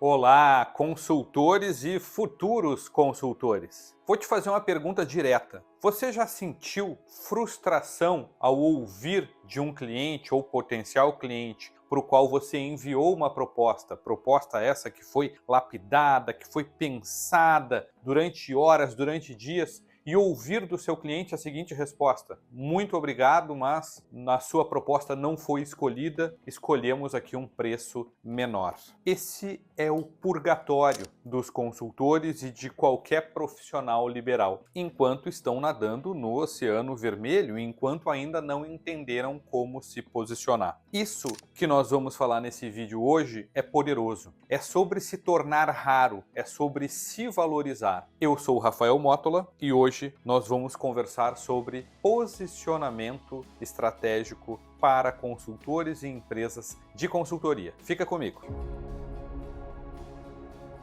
Olá, consultores e futuros consultores. Vou te fazer uma pergunta direta. Você já sentiu frustração ao ouvir de um cliente ou potencial cliente para o qual você enviou uma proposta? Proposta essa que foi lapidada, que foi pensada durante horas, durante dias, e ouvir do seu cliente a seguinte resposta: muito obrigado, mas a sua proposta não foi escolhida, escolhemos aqui um preço menor. Esse é o purgatório dos consultores e de qualquer profissional liberal, enquanto estão nadando no Oceano Vermelho, enquanto ainda não entenderam como se posicionar. Isso que nós vamos falar nesse vídeo hoje é poderoso. É sobre se tornar raro, é sobre se valorizar. Eu sou o Rafael Mótola e hoje nós vamos conversar sobre posicionamento estratégico para consultores e empresas de consultoria. Fica comigo.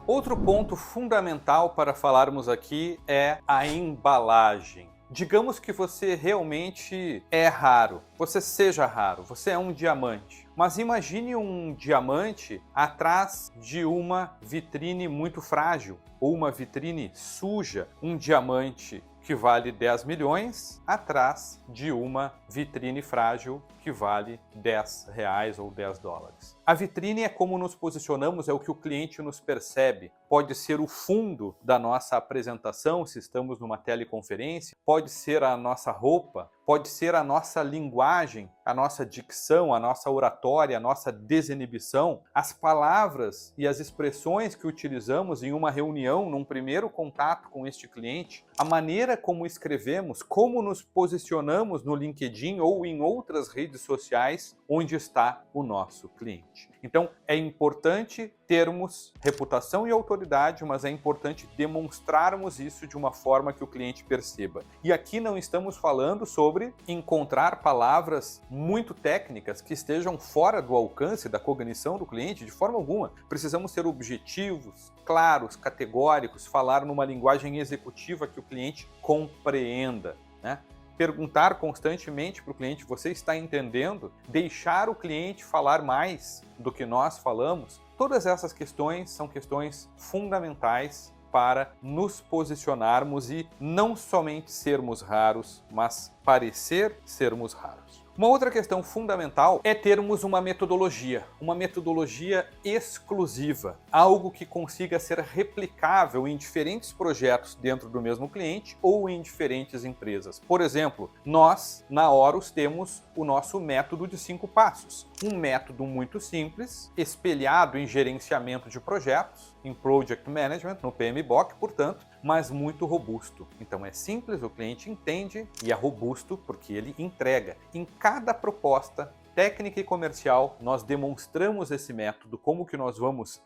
Outro ponto fundamental para falarmos aqui é a embalagem. Digamos que você realmente é raro, você seja raro, você é um diamante. Mas imagine um diamante atrás de uma vitrine muito frágil ou uma vitrine suja, um diamante que vale 10 milhões atrás de uma vitrine frágil que vale 10 reais ou 10 dólares. A vitrine é como nos posicionamos, é o que o cliente nos percebe. Pode ser o fundo da nossa apresentação, se estamos numa teleconferência, pode ser a nossa roupa, pode ser a nossa linguagem, a nossa dicção, a nossa oratória, a nossa desinibição, as palavras e as expressões que utilizamos em uma reunião, num primeiro contato com este cliente, a maneira como escrevemos, como nos posicionamos no LinkedIn ou em outras redes sociais onde está o nosso cliente. Então, é importante termos reputação e autoridade, mas é importante demonstrarmos isso de uma forma que o cliente perceba. E aqui não estamos falando sobre encontrar palavras muito técnicas que estejam fora do alcance da cognição do cliente de forma alguma. Precisamos ser objetivos, claros, categóricos, falar numa linguagem executiva que o cliente compreenda, né? Perguntar constantemente para o cliente: você está entendendo? Deixar o cliente falar mais do que nós falamos. Todas essas questões são questões fundamentais para nos posicionarmos e não somente sermos raros, mas parecer sermos raros. Uma outra questão fundamental é termos uma metodologia exclusiva, algo que consiga ser replicável em diferentes projetos dentro do mesmo cliente ou em diferentes empresas. Por exemplo, nós, na Horus, temos o nosso método de 5 passos. Um método muito simples, espelhado em gerenciamento de projetos, em Project Management, no PMBOK, portanto, mas muito robusto. Então é simples, o cliente entende e é robusto porque ele entrega. Em cada proposta técnica e comercial, nós demonstramos esse método, como que nós vamos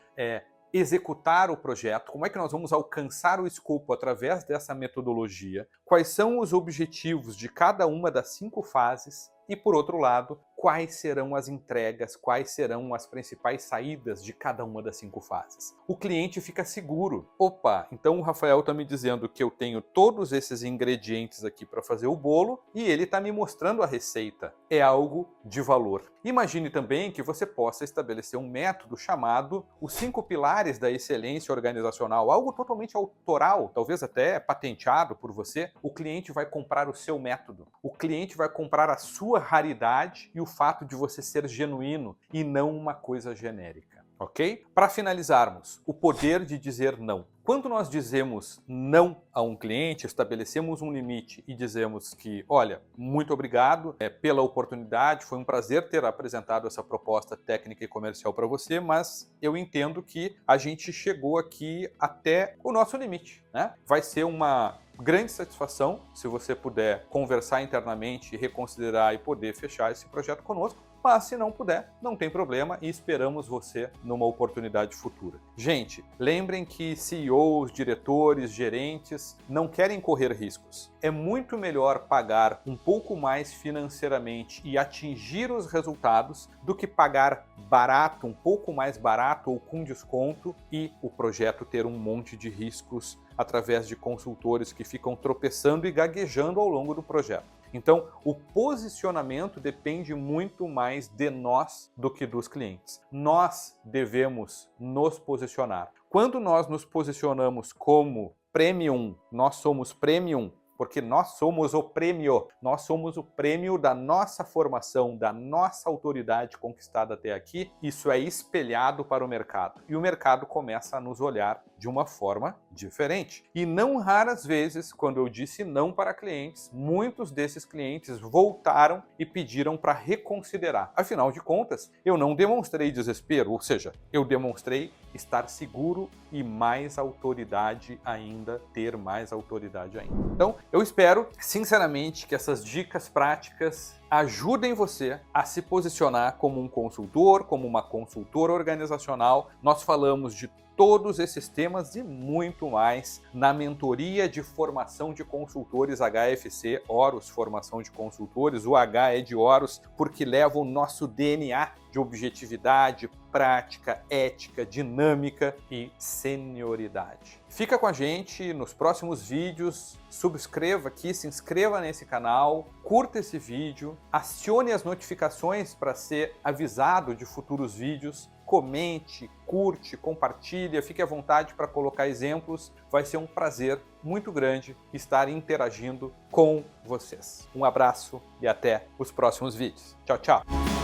executar o projeto, como é que nós vamos alcançar o escopo através dessa metodologia, quais são os objetivos de cada uma das 5 fases e, por outro lado, quais serão as entregas, quais serão as principais saídas de cada uma das 5 fases. O cliente fica seguro. Opa, então o Rafael está me dizendo que eu tenho todos esses ingredientes aqui para fazer o bolo e ele está me mostrando a receita. É algo de valor. Imagine também que você possa estabelecer um método chamado os 5 pilares da excelência organizacional, algo totalmente autoral, talvez até patenteado por você. O cliente vai comprar o seu método, o cliente vai comprar a sua raridade e o fato de você ser genuíno e não uma coisa genérica, ok? Para finalizarmos, o poder de dizer não. Quando nós dizemos não a um cliente, estabelecemos um limite e dizemos que, olha, muito obrigado pela oportunidade, foi um prazer ter apresentado essa proposta técnica e comercial para você, mas eu entendo que a gente chegou aqui até o nosso limite, né? Vai ser uma grande satisfação se você puder conversar internamente e reconsiderar e poder fechar esse projeto conosco. Mas se não puder, não tem problema e esperamos você numa oportunidade futura. Gente, lembrem que CEOs, diretores, gerentes não querem correr riscos. É muito melhor pagar um pouco mais financeiramente e atingir os resultados do que pagar barato, um pouco mais barato ou com desconto e o projeto ter um monte de riscos através de consultores que ficam tropeçando e gaguejando ao longo do projeto. Então, o posicionamento depende muito mais de nós do que dos clientes. Nós devemos nos posicionar. Quando nós nos posicionamos como premium, nós somos premium, porque nós somos o prêmio. Nós somos o prêmio da nossa formação, da nossa autoridade conquistada até aqui. Isso é espelhado para o mercado. E o mercado começa a nos olhar de uma forma diferente. E não raras vezes, quando eu disse não para clientes, muitos desses clientes voltaram e pediram para reconsiderar. Afinal de contas, eu não demonstrei desespero, ou seja, eu demonstrei estar seguro e mais autoridade ainda, ter mais autoridade ainda. Então, eu espero, sinceramente, que essas dicas práticas ajudem você a se posicionar como um consultor, como uma consultora organizacional. Nós falamos de todos esses temas e muito mais na mentoria de formação de consultores HFC, Horus Formação de Consultores. O H é de Horus porque leva o nosso DNA de objetividade, prática, ética, dinâmica e senioridade. Fica com a gente nos próximos vídeos, subscreva aqui, se inscreva nesse canal, curta esse vídeo, acione as notificações para ser avisado de futuros vídeos, comente, curte, compartilha, fique à vontade para colocar exemplos, vai ser um prazer muito grande estar interagindo com vocês. Um abraço e até os próximos vídeos. Tchau, tchau!